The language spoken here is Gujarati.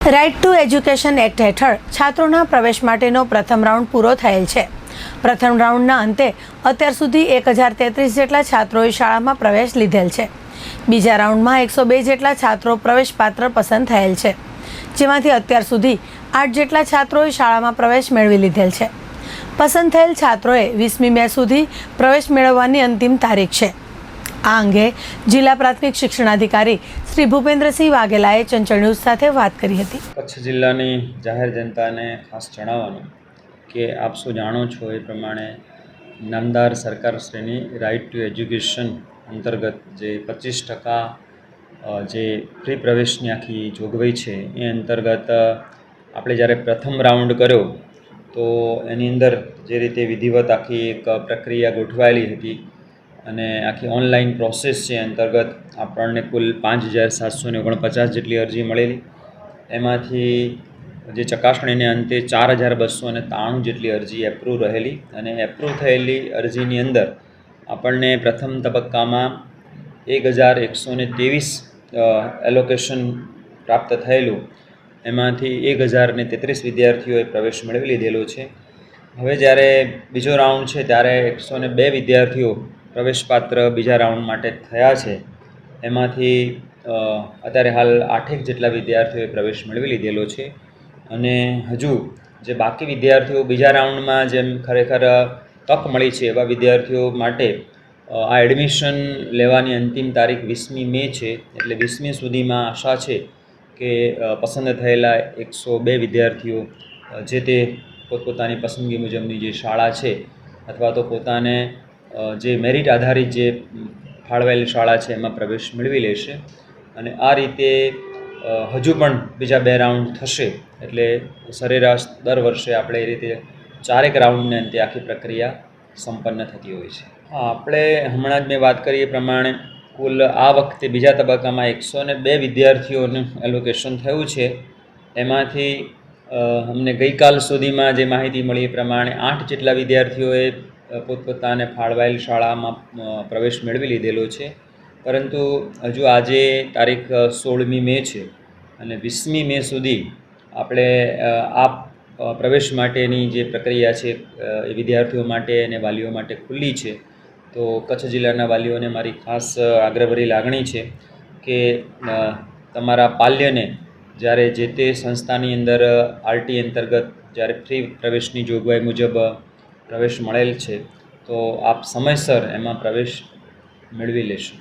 રાઇટ ટુ એજ્યુકેશન એક્ટ હેઠળ છાત્રોના પ્રવેશ માટેનો પ્રથમ રાઉન્ડ પૂરો થયેલ છે। પ્રથમ રાઉન્ડના અંતે અત્યાર સુધી 1033 જેટલા છાત્રોએ શાળામાં પ્રવેશ લીધેલ છે। બીજા રાઉન્ડમાં 102 જેટલા છાત્રો પ્રવેશપાત્ર પસંદ થયેલ છે, જેમાંથી અત્યાર સુધી 8 જેટલા છાત્રોએ શાળામાં પ્રવેશ મેળવી લીધેલ છે। પસંદ થયેલ છાત્રોએ 20મી મે સુધી પ્રવેશ મેળવવાની અંતિમ તારીખ છે। આ અંગે જિલ્લા પ્રાથમિક શિક્ષણાધિકારી શ્રી ભૂપેન્દ્રસિંહ વાઘેલાએ ચંચળ ન્યૂઝ સાથે વાત કરી હતી। કચ્છ જિલ્લાની જાહેર જનતાને ખાસ જણાવવાનું કે આપ સૌ જાણો છો એ પ્રમાણે નામદાર સરકારશ્રીની રાઇટ ટુ એજ્યુકેશન અંતર્ગત જે 25% જે ફ્રી પ્રવેશની આખી જોગવાઈ છે એ અંતર્ગત આપણે જ્યારે પ્રથમ રાઉન્ડ કર્યો તો એની અંદર જે રીતે વિધિવત આખી એક પ્રક્રિયા ગોઠવાયેલી હતી અને આખી ઓનલાઈન પ્રોસેસ છે અંતર્ગત આપણને કુલ 5749 જેટલી અરજી મળેલી। એમાંથી જે ચકાસણીને અંતે 4293 જેટલી અરજી એપ્રૂવ રહેલી અને એપ્રૂવ થયેલી અરજીની અંદર આપણને પ્રથમ તબક્કામાં 1123 એલોકેશન પ્રાપ્ત થયેલું। એમાંથી 1033 વિદ્યાર્થીઓએ પ્રવેશ મેળવી લીધેલો છે। હવે જ્યારે બીજો રાઉન્ડ છે ત્યારે 102 વિદ્યાર્થીઓ પ્રવેશપાત્ર બીજા રાઉન્ડ માટે થયા છે। એમાંથી અત્યારે હાલ 8 જેટલા વિદ્યાર્થીઓએ પ્રવેશ મેળવી લીધેલો છે અને હજુ જે બાકી વિદ્યાર્થીઓ બીજા રાઉન્ડમાં જેમ ખરેખર તક મળી છે એવા વિદ્યાર્થીઓ માટે આ એડમિશન લેવાની અંતિમ તારીખ 20મી મે છે। એટલે 20મી સુધીમાં આશા છે કે પસંદ થયેલા 102 વિદ્યાર્થીઓ જે તે પોતપોતાની પસંદગી મુજબની જે શાળા છે અથવા તો પોતાને જે મેરિટ આધારિત જે ફાળવેલ શાળા છે એમાં પ્રવેશ મેળવી લેશે અને આ રીતે હજુ પણ બીજા 2 રાઉન્ડ થશે। એટલે સરેરાશ દર વર્ષે આપણે એ રીતે 4 રાઉન્ડને અંતે આખી પ્રક્રિયા સંપન્ન થતી હોય છે। આપણે હમણાં જ મેં વાત કરી એ પ્રમાણે કુલ આ વખતે બીજા તબક્કામાં 102 વિદ્યાર્થીઓનું એલોકેશન થયું છે। એમાંથી અમને ગઈકાલ સુધીમાં જે માહિતી મળી એ પ્રમાણે 8 જેટલા વિદ્યાર્થીઓએ પોતપોતાને ફાળવાયેલ શાળામાં પ્રવેશ મેળવી લીધેલો છે, પરંતુ હજુ આજે તારીખ 16મી મે છે અને 20મી મે સુધી આપણે આ પ્રવેશ માટેની જે પ્રક્રિયા છે એ વિદ્યાર્થીઓ માટે અને વાલીઓ માટે ખુલ્લી છે। તો કચ્છ જિલ્લાના વાલીઓને મારી ખાસ આગ્રહભરી લાગણી છે કે તમારા પાલ્યને જ્યારે જે તે સંસ્થાની અંદર આરટી અંતર્ગત જ્યારે ફ્રી પ્રવેશની જોગવાઈ મુજબ પ્રવેશ મળેલ છે તો આપ સમયસર એમાં પ્રવેશ મેળવી લેશો।